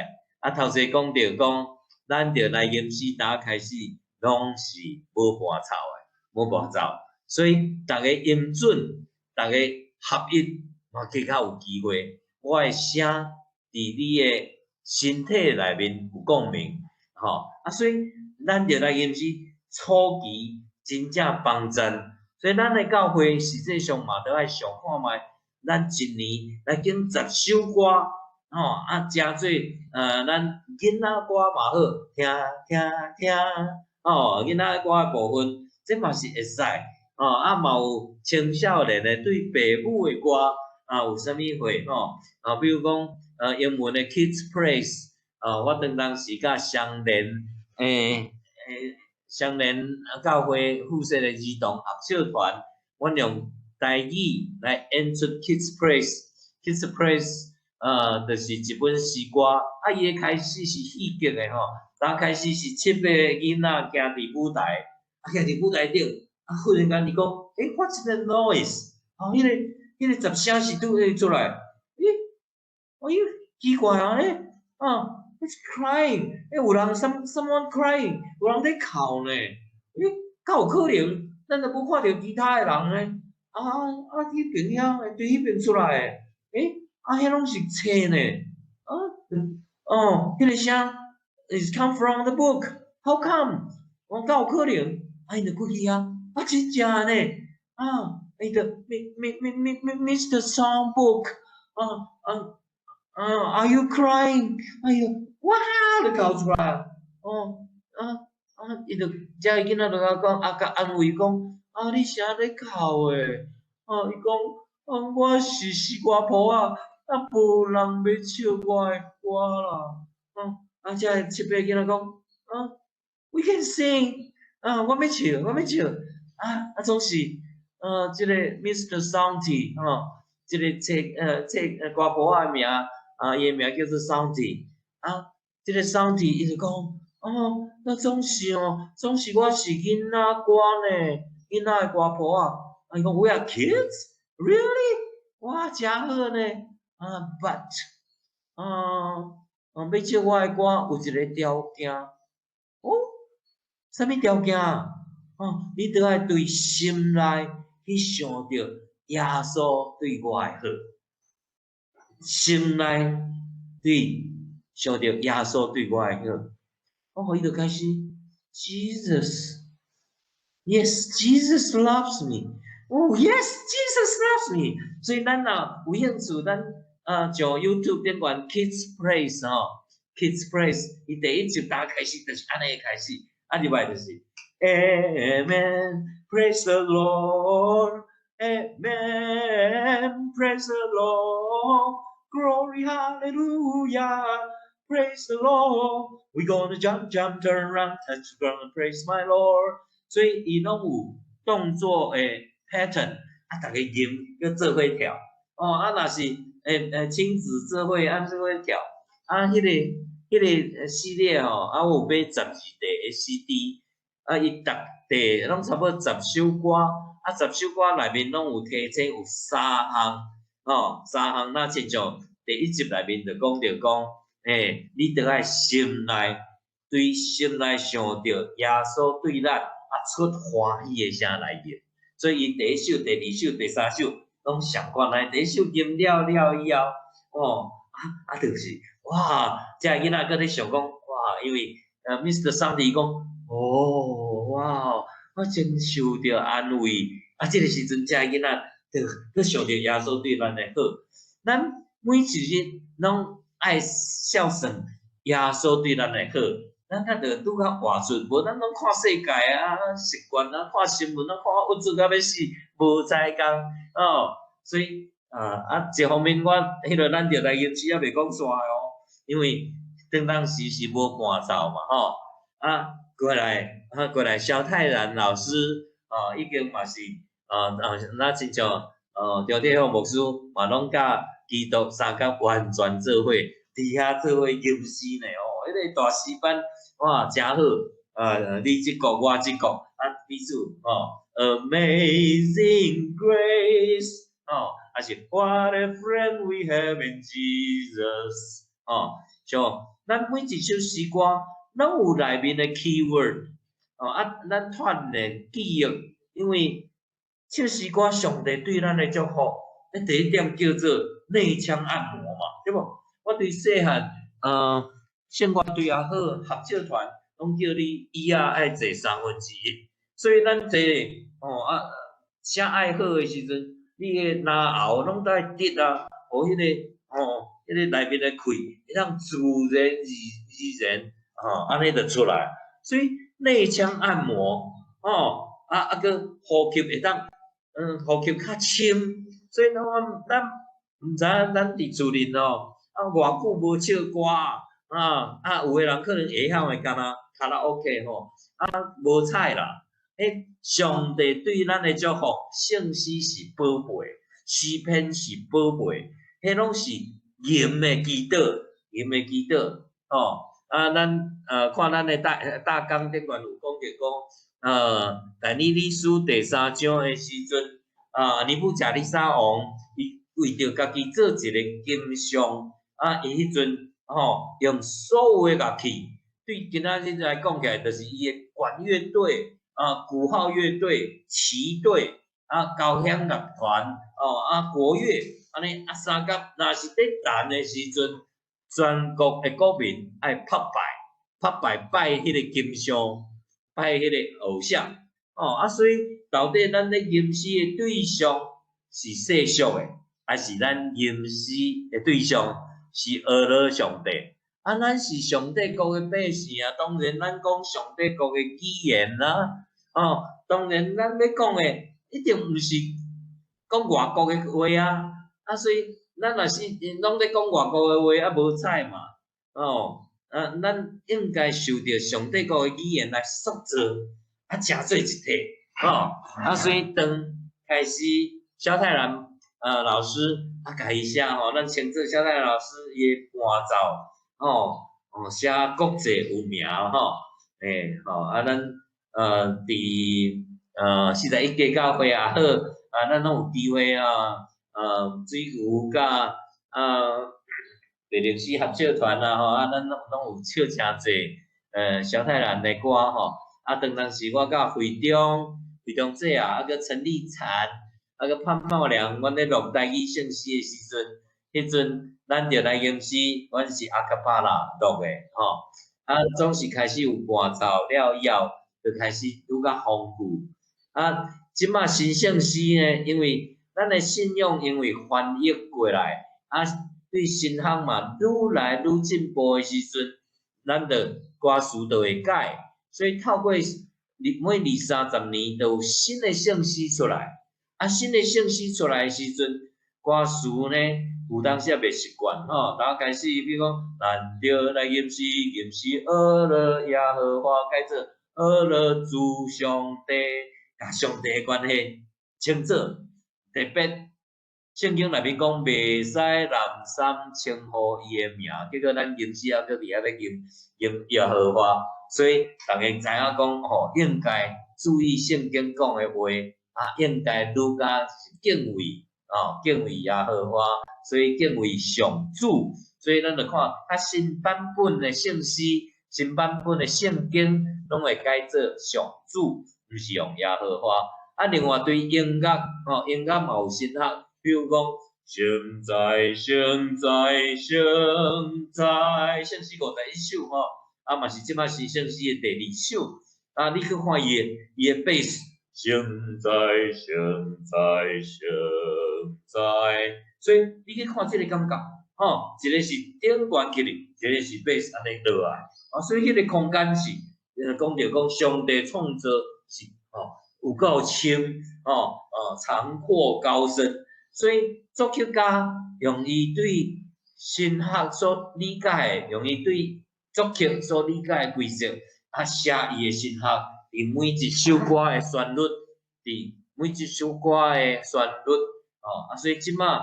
头先讲着讲，咱着来吟诗打开始，拢是无伴奏诶，无伴奏。所以逐个音准，逐个合一，嘛更较有机会。我诶声伫你诶身体内面有共鸣，所以咱着来吟诗。初期真正帮赞，所以咱诶教会实际上嘛，都爱想看觅，咱一年来经10首歌，加做咱囡仔歌嘛好，听，囡仔歌诶部分，这嘛是会使，嘛有青少年诶对父母诶歌，有啥物话比如讲英文诶 Kids Praise，我当时甲相连相连教会附设的儿童合唱团，阮用台语来演出 Kids Praise。Kids Praise，就是一本诗歌，伊个开始是戏剧的刚开始是7个囡仔行伫舞台，行伫舞台顶，忽然间伊讲，What's the noise？迄个杂声是拄出来，奇怪It's crying，有人 someone crying， 有人在哭呢。敢有可能？咱都无看到其他的人呢？迄边遐，对迄边出来的，迄拢是册呢。迄个声 is come from the book，how come？ 敢有可能？伊就过去真正呢。伊就 Mr. Songbook，Are you crying？ 哎呦，哇，就哭出来，伊就遮个囡仔就甲安慰讲，你啥咧哭诶？伊讲，我是西瓜婆无人要唱我诶歌啦。遮个7个囡仔讲，We can sing，我要唱，总是即个 Mr. Santi，即个歌婆诶名。伊诶名叫做 Santi，即个 Santi 伊就讲，那总是我是囡仔歌呢，囡仔诶歌婆伊讲 We are kids， really？ 哇，真好呢，but，要唱我诶歌有一个条件，啥物条件？你着爱对心内去想着耶稣对我诶好。心内想着耶稣对我诶好，伊就开始 Jesus， Yes, Jesus loves me. Oh, yes, Jesus loves me. 所以咱若有兴趣，咱上 YouTube 顶管 Kids Praise Kids Praise， 伊第一集打开始就是安尼开始，入来就是 Amen, praise the Lord, Amen, praise the Lord, glory, hallelujah, praise the Lord. We gonna jump, jump, turn around, touch the ground, praise my Lord. 所以伊拢有动作诶 pattern， 大家吟要做伙跳。若是亲子做伙按做伙跳，迄个系列我有买12地的 CD， 伊逐地拢差不多10首歌，10首歌内面拢有提醒有3项，3项，那亲像第一集内面就讲着讲，你着爱心内对心内想着耶稣对咱。出欢喜的声来吟，所以伊第一首、第二首、第三首拢上悬来。第一首吟了以后，就是哇，遮囡仔搁咧想讲哇，因为Mr. 桑迪讲，哇，我真受着安慰。这个时阵遮囡仔就搁想着耶稣对咱的好。咱每一日拢爱孝顺耶稣对咱的好。咱着拄较活出，无咱拢看世界习惯看新闻看物质到要死，无才讲所以一方面咱着来吟诗也袂讲煞因为当时是无伴奏嘛过来萧泰然老师已经嘛是那亲像张铁凤牧师嘛拢甲基督三甲完全做伙，伫遐做伙吟诗呢迄个大诗班。哇，真好！你一个我一个彼此Amazing Grace还是 What a friend we have in Jesus 像咱每一首诗歌，拢有内面的 keyword 咱串联记忆，因为唱诗歌，上帝对咱的祝福，第一点叫做内腔按摩嘛，对无？我对细汉圣歌队也好，合唱团拢叫你以后爱坐1/3，所以咱坐声爱好的时阵，你的咽喉拢在直互迄个迄个内面的气会当自然而然安尼就出来。所以内腔按摩个呼吸会当呼吸较深，所以咱毋知影咱伫厝里偌久无唱歌有个人可能会晓的，敢若卡拉 OK 无彩啦。上帝对咱的祝福，圣诗是宝贝，诗篇是宝贝，迄拢是吟的祈祷，咱看咱的大纲顶悬有讲着讲，但以理书第3章的时阵，尼布甲尼撒王伊为着家己做一个金像伊迄阵。用所有的乐器，对今仔日来讲起来，就是伊的管乐队、鼓号乐队、旗队、交响乐团、国乐，安尼三甲若是咧弹的时阵，全国的国民爱拍拜迄个金像，拜迄个偶像所以到底咱咧吟诗的对象是世俗的，还是咱吟诗的对象？是阿拉上帝咱是上帝国的百姓当然咱讲上帝国的语言啦当然咱要讲的一定毋是讲外国的话所以咱若是拢咧讲外国的话无彩嘛咱应该受着上帝国的语言来塑造成做一体所以当开始萧泰然老师甲伊写咱称作萧泰然老师伊的伴奏写国际有名咱伫41家教会也好咱拢有机会水牛甲第六史合唱团咱拢有唱诚济萧泰然的歌当时我甲会长姐个陈立产个潘茂良，阮咧录台语圣诗的时阵，迄阵咱着来吟诗，阮是阿卡巴拉录的总是开始有伴奏了以后，就开始愈较丰富啊，即马新姓氏呢，因为咱的信仰因为翻译过来，啊，对新项嘛愈来愈进步的时阵，咱的歌词就会改，所以透过每20-30年都有新的姓氏出来，啊，新的姓氏出来的时阵，歌词呢有当时也袂习惯吼，然后开始比如讲，咱着来吟诗，吟诗阿拉耶和华改做阿拉主上帝。甲上帝的关系清楚，特别圣经内面讲袂使滥觞称呼伊的名，结果咱吟诗啊，搁伫遐咧吟耶和华，所以大家知影讲吼，应该注意圣经讲的话，啊，应该愈加敬畏敬畏耶和华，所以敬畏上主，所以咱就看较新版本的圣诗、新版本的圣经，拢会改做上主。毋是用耶和华，啊，另外对音乐，音乐嘛有新学，比如讲，现在现在现在，圣诗51首吼，啊嘛是即摆是圣诗的第2首，啊，你去看伊的贝斯，现在现在现在，所以你去看即个感觉，吼，一个是顶悬起哩，一个是贝斯安尼落来，啊，所以迄个空间是，讲着讲上帝创造。是有够深长阔高深，所以作曲家用伊对神学所理解的，用伊对作曲所理解的规则，啊写伊的神学，伫每一首歌的旋律，伫每一首歌的旋律，所以即马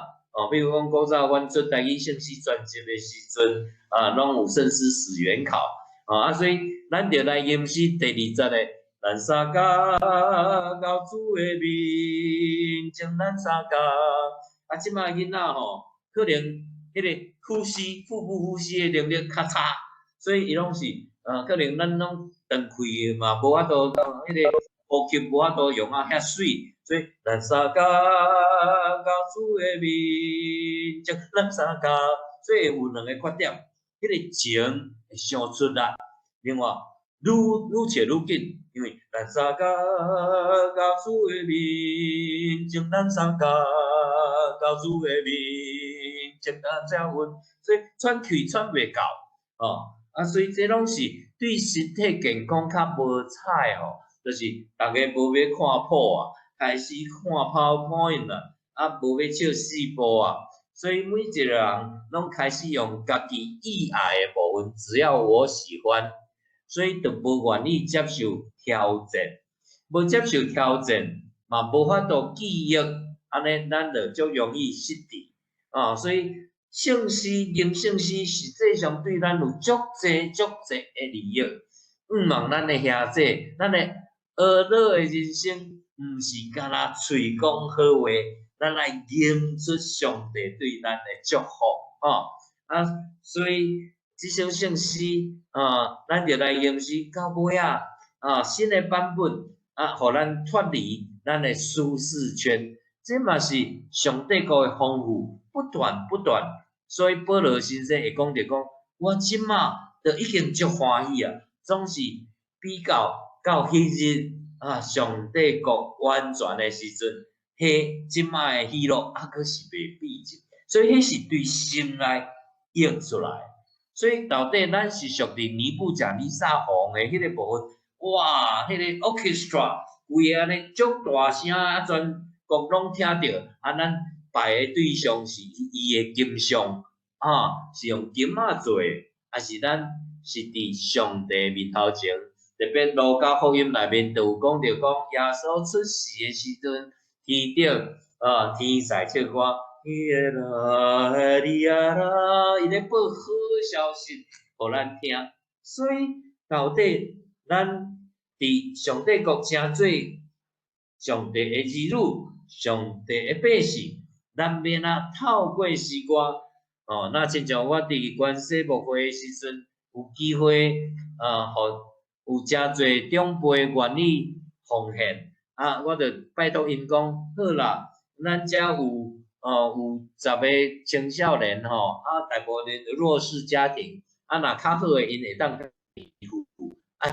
比如讲古早阮做台语圣诗专辑的时阵，拢有圣诗史原考，所以咱着来吟诗第20个。咱三家到主的面前，咱三家啊，即摆囡仔吼，可能迄个呼吸、腹部呼吸的能力较差，所以伊拢是可能咱拢断开嘛，无法度迄个呼吸无法度用遐水，所以咱三家到主的面前，咱三家，所以有2个缺点，迄个情会伤出力，另外愈切愈紧。因为咱三家到主的面前，咱三家到主的面前，才稳，所以喘气喘袂够，所以这拢是对身体健康较无彩吼，就是大家无要看谱啊，开始看 PowerPoint 啦，无要笑4步啊，所以每一个人拢开始用家己意爱的部分，只要我喜欢。所以就无愿意接受挑战，无接受挑战，嘛无法度记忆，安尼咱就足容易失智所以圣诗、吟圣诗实际上对咱有足侪的利益。毋望咱的兄弟，咱的学老的人生，毋是干那嘴讲好话，咱来吟出上帝对咱的祝福所以。即首圣诗咱就来吟诗到尾新的版本互咱脱离咱的舒适圈，这嘛是上帝国的丰富，不断，所以保罗先生会讲着讲，我即马就已经足欢喜啊，总是比较到迄日上帝国完全的时阵，迄即马的喜乐阁是袂比尽，所以迄是对心内映出来。所以到底咱是属于尼布甲尼撒王的迄个部分，哇，迄个 orchestra 规安尼足大声全国拢听着，咱拜的对象是伊的金像是用金做的，还是咱是伫上帝面头前？特别路加福音内面就有讲着讲，耶稣出世的时阵，天着天使唱歌。伊咧报好消息，互咱听。所以到底咱伫上帝国诚做上帝的儿女，上帝的百姓，咱免透过诗歌那亲像我伫关西牧会的时阵，有机会互有诚侪长辈愿意奉献我着拜托因讲，好啦，咱遮有10个青少年大部分弱势家庭若较好诶，因会当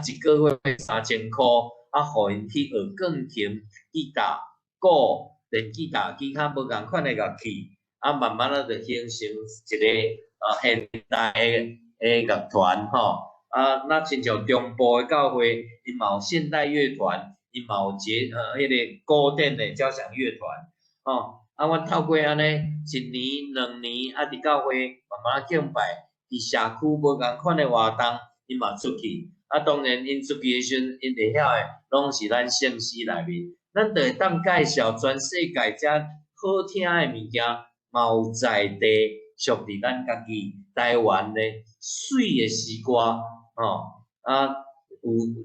一个月3000箍互因去学钢琴、吉他、鼓、电吉他，其他无共款的乐器，慢慢就形成一个现代的乐团吼。那亲像中部的教会，因嘛有现代乐团，因嘛有迄个古典的交响乐团，吼。阮透过安尼1年、2年，伫教会慢慢敬拜，伫社区无共款的活动，因嘛出去。当然因出去的时阵，因会晓的，拢是咱圣诗内面，咱就会当介绍全世界遮好听的物件，嘛有在地属伫咱家己台湾的水的诗歌。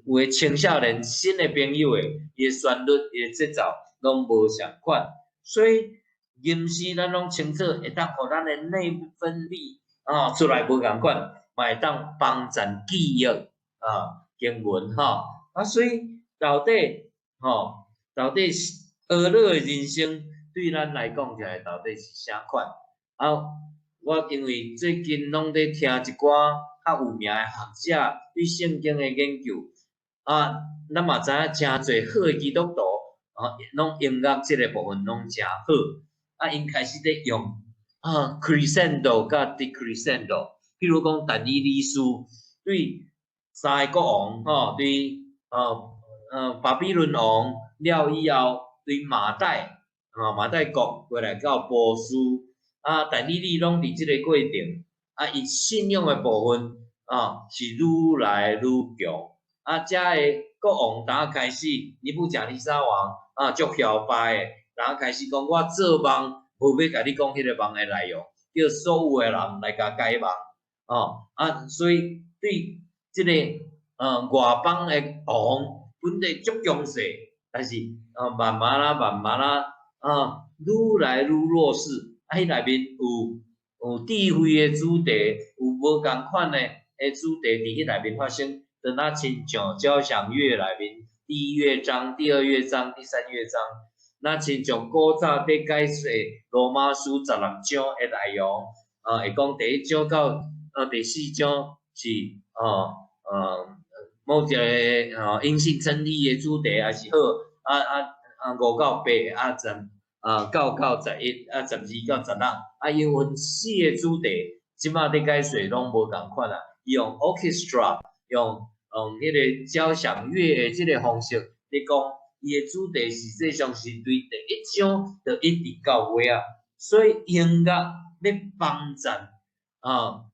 有诶青少年新诶朋友诶，伊诶旋律、伊诶节奏拢无相款，所以吟诗咱拢清楚会当互咱诶内分泌出来无共款，嘛会当帮咱记忆经文所以到底到底学老诶人生对咱来讲起来到底是啥款我因为最近拢在听一寡较有名诶学者对圣经诶研究咱嘛知影诚侪好诶基督徒拢音乐即个部分拢诚好因开始咧用crescendo 甲 decrescendo， 譬如讲但以理书对3个国王对巴比伦王了以后，对马代国过来到波斯但以理拢伫即个过程伊信仰诶部分是愈来愈强遮个国王当开始尼布甲尼撒王足嚣摆诶，当开始讲我做梦无要甲你讲迄个梦诶内容，叫所有诶人来甲解梦所以对即个外邦诶王本来足强势，但是慢慢愈来愈弱势迄内面有智慧诶主题，有无共款诶主题伫迄内面发生，就那亲像交响乐内面第1乐章、第2乐章、第3乐章，那亲像古早伫解说罗马书16章诶内容会讲第1章到第4章是某一个因信称义诶主题也是好5到8109到1112到16伊有分4个主题，即马伫解说拢无共款用 orchestra 用迄个交响乐诶即个方式咧讲，伊诶主题实际上是对第1章就一直到尾所以音乐咧帮助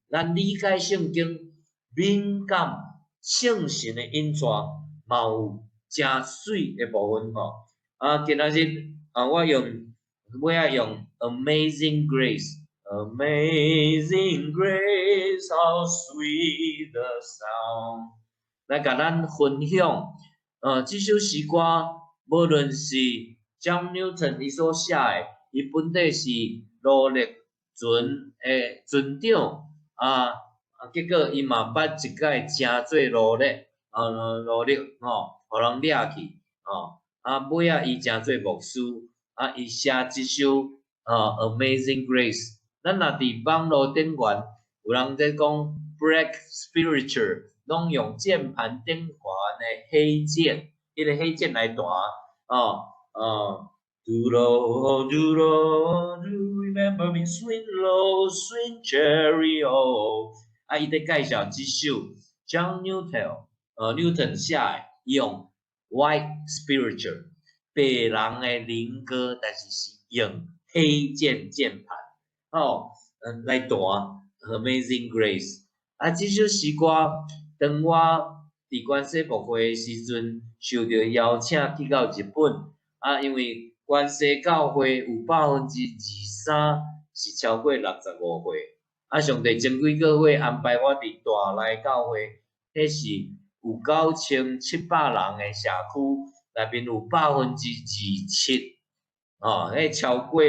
咱理解圣经，敏感圣神诶引带嘛有诚水诶部分今仔日我尾用 Amazing Grace，Amazing Grace how sweet the sound 来甲咱分享即首诗歌无论是 John Newton 伊所写诶，伊本底是努力船长结果伊嘛捌一摆诚侪努力互人掠去尾伊诚做牧师伊写即首Amazing Grace， 咱若伫网络顶悬有人在讲 Black Spiritual， 拢用键盘顶悬的黑键，迄个黑键来弹Do Lord, do Lord, do remember me, sweet Lord, sweet chariot。伊在介绍即首 John Newton 写的，伊用 White Spiritual 白人的灵歌，但是是用黑键键盘来弹 Amazing Grace。即首诗歌当我伫关西牧会的时阵，受到邀请去到日本因为关西教会有23%是超过65岁上帝前几个月安排我伫大内教会，迄是有9700人的社区，内面有27%迄超过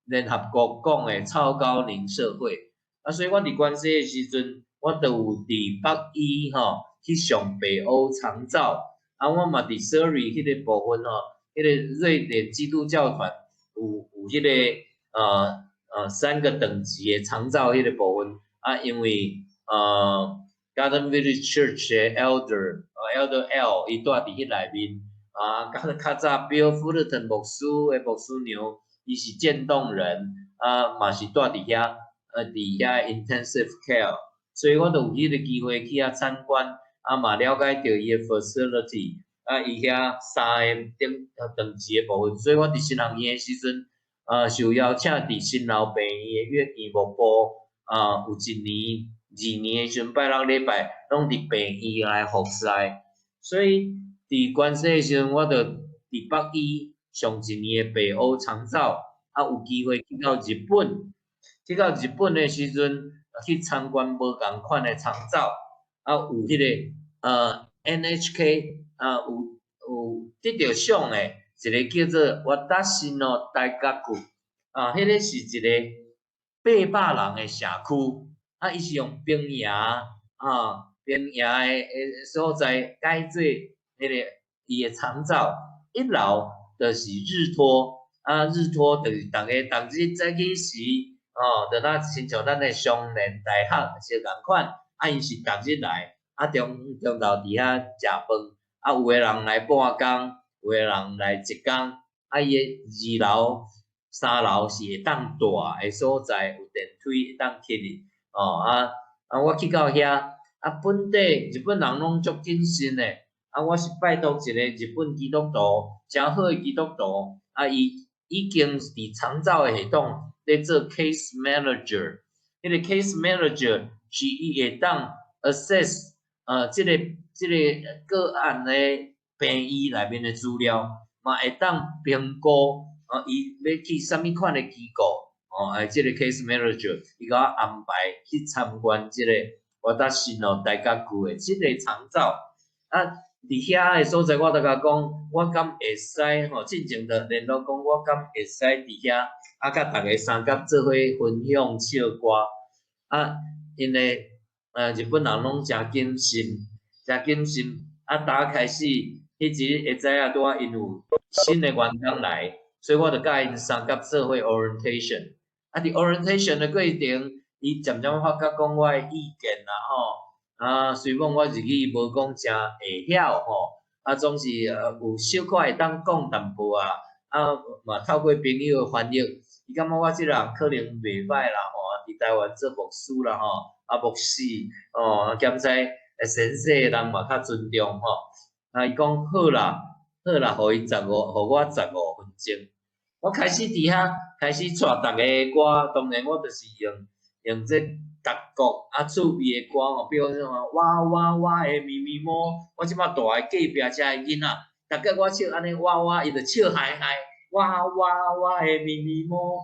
联合国讲的超高龄社会所以我伫关西的时阵，我就有伫北医去上北欧长照我嘛伫 Surrey 迄个部分迄个瑞典基督教团有迄个3个等级的长照迄个部分因为Garden Village Church 的 L 到 L， 伊住伫迄内面。较早 Bill Fullerton 牧师的牧师娘，伊是渐冻人，嘛是住伫遐，伫遐 intensive care， 所以我就有迄个机会去遐参观，嘛了解到伊的 facility， 伊遐3个等级的部分，所以我伫新学院的时阵，受邀请伫新老病院的月见牧部，有1年、2年的时阵，拜6礼拜拢伫病院来服侍，所以伫关西的时阵，我就伫北医上1年的北欧长照，有机会去到日本，去到日本的时阵，去参观无共款的长照，有迄个NHK， 有得到奖的一个叫做私の大学，迄个是一个800人的社区，伊是用冰崖的所在改做迄个伊的长照，1楼就是日托，日托就是大家逐日早起时，就咱亲像咱的双联大学是共款，伊是逐日来，中昼伫遐食饭，有个人来半工，有个人来1工，伊的2楼、3楼是会当住的所在，有电梯会当去哩，我去到遐，本地日本人拢足谨慎的。我是拜托一个日本基督徒，诚好的基督徒，伊已经伫长照的系统咧做 case manager， 迄个 case manager 是伊会当 assess， 即个个案的病医内面的资料，嘛会当评估，伊要去啥物款的机构，即个 case manager 伊甲我安排去参观即个私の大学的即个长照，伫遐的所在，我就甲讲，我敢会使进前就联络讲，我敢会使伫遐，甲大家三甲做伙分享唱歌，因为日本人拢诚谨慎，大家开始迄日会知影拄因有新的员工来，所以我就甲因三甲做伙 orientation，伫 orientation 的过程，伊渐渐发觉讲我的意见啦虽讲我日语无讲诚会晓总是有小可会当讲淡薄嘛透过朋友的翻译，伊感觉我即人可能袂歹啦伫台湾做牧师啦牧师兼且先生的人嘛较尊重伊讲好啦，互伊互我15分钟，我开始伫遐开始带大家的歌，当然我就是用这德国趣味的歌比如说哇哇哇的咪咪摸，我即摆大个隔壁遮的囡仔，逐个我唱安尼哇哇，伊就笑嗨嗨，哇哇哇的咪咪摸，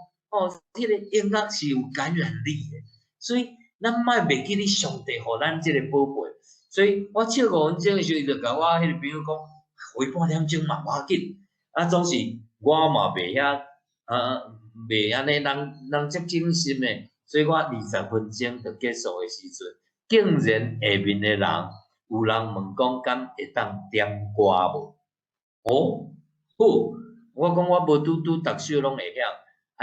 迄个音乐是有感染力的，所以咱莫袂记哩上帝互咱即个宝贝，所以我唱5分钟的时候，伊就甲我迄个朋友讲，回半点钟嘛无要紧，总是我嘛袂遐袂安尼人足精心的。所以我20分钟就结束的时阵，竟然下面的人有人问讲，敢会当点歌无？好，我讲我无拄逐首拢会晓，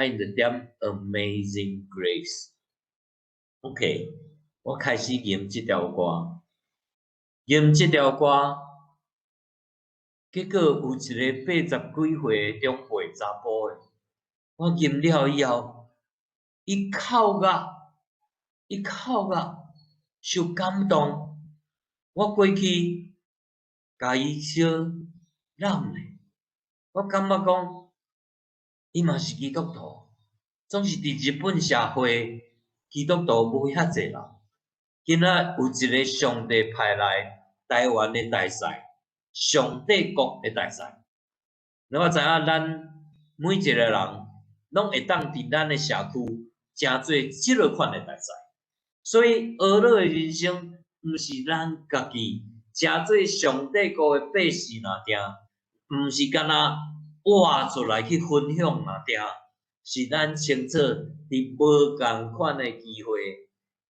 因就点 Amazing Grace。OK， 我开始吟即条歌，结果有一个80几岁的中辈查甫的，我吟了以后。伊哭到受感动，我过去甲伊小揽咧，我感觉讲伊嘛是基督徒，总是伫日本社会基督徒无遐济人，今仔有一个上帝派来台湾的大使，上帝国的大使，我知影咱每一个人拢会当伫咱的社区。诚侪即落款的大使，所以学乐的人生，毋是咱家己，诚侪上帝国的百姓若定，毋是干那活出来去分享若定，是咱清楚伫无共款的机会，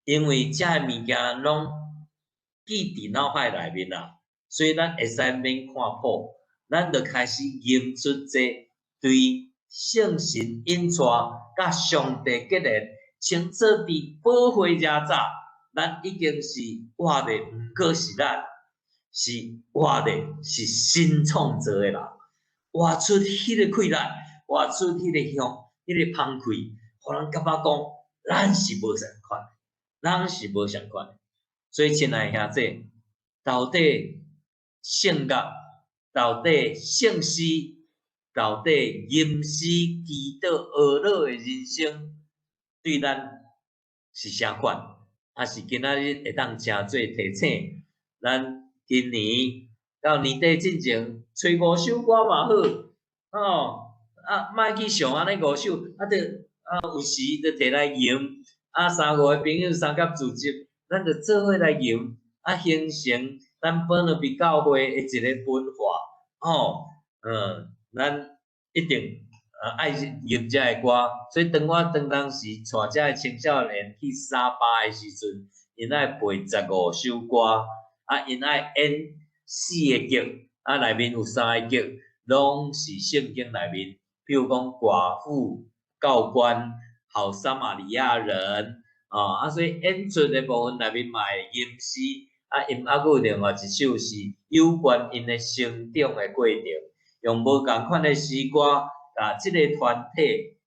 因为遮个物件拢记伫脑海内面啦，所以咱会使免看谱，咱就开始吟出这对。圣神引带，甲上帝结连，清楚伫宝血遮早，咱已经是活的，毋过是咱。是活的，是新创造的人，活出迄个快乐，活出迄个香，迄个芳气，互人感觉讲，咱是无相款，咱是无相款。所以，亲爱兄弟，到底圣乐，到底圣诗，到底吟诗、祈祷、学乐的人生，对咱是啥款？还是今仔日会当诚做提醒？咱今年到年底之前，吹5首歌嘛好，莫去上安尼5首，有时就摕来吟，3、5个朋友三甲组织，咱就做伙来吟，形成咱本了比教会的一个文化，咱一定爱吟遮个歌，所以当当时带遮个青少年去沙巴的时阵，因爱背15首歌，因爱演4个剧，内面有3个剧，拢是圣经内面，比如讲寡妇、教官、好撒玛利亚人，所以演出的部分内面嘛会吟诗，因还有另外一首是有关因的成长的过程，用无共款的诗歌。即个团体，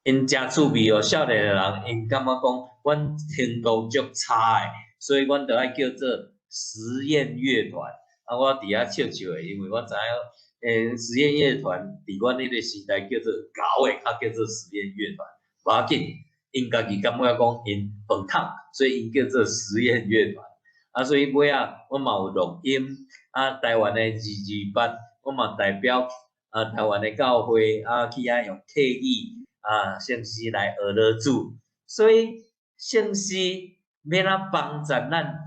因真趣味哦。少年的人，因感觉讲，阮程度足差诶，所以阮着爱叫做实验乐团。我伫遐笑笑诶，因为我知影，实验乐团伫阮迄个时代叫做搞诶，较叫做实验乐团。无要紧，因家己感觉讲因饭桶，所以因叫做实验乐团。所以尾仔，阮嘛有录音，台湾诶字班，我嘛代表。台湾的教会去用客语圣诗来学乐主，所以圣诗要怎帮助咱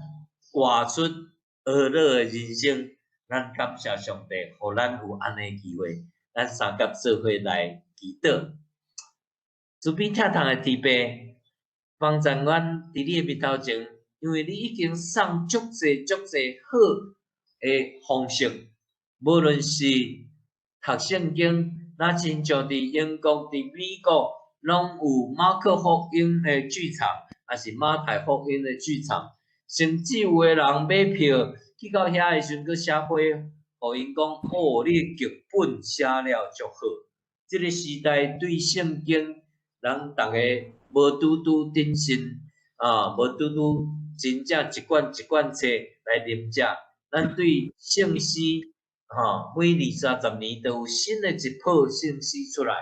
活出学乐的人生？咱感谢上帝，互咱有安尼机会，咱三甲做伙来祈祷。主边疼痛的天父，帮助阮伫你的面头前，因为你已经送足侪好的方式，无论是读圣经，那亲像伫英国、伫美国，拢有马可福音的剧场，还是马太福音的剧场。甚至有的人买票去到遐的时阵，佮写批，互因讲：你的剧本写了足好。这个时代对圣经，人逐个无拄定心，无拄真正一卷一卷册来念遮。咱对圣诗。每20、30年都有新的一套信息出来，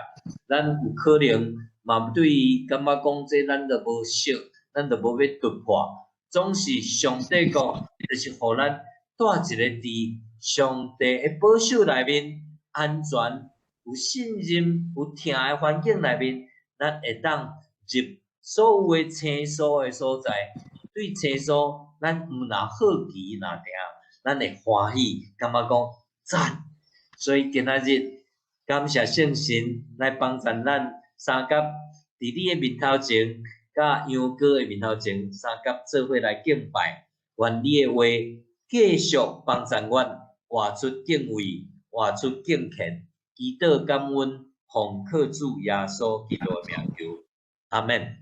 咱有可能嘛对于感觉讲这咱都无熟，咱都无要突破。总是上帝讲，就是互咱带一个伫上帝的保守内面，安全、有信任、有听的环境内面，咱会当入所有的青疏的所在。对青疏，咱毋若好奇若听，咱会欢喜，感觉讲。赞，所以今仔日感谢圣神来帮助咱三甲伫你的面头前，甲杨哥的面头前，三甲做伙来敬拜。愿你的话继续帮助阮活出敬畏，活出敬虔，祈祷感恩，奉靠主耶稣基督的名求，阿门。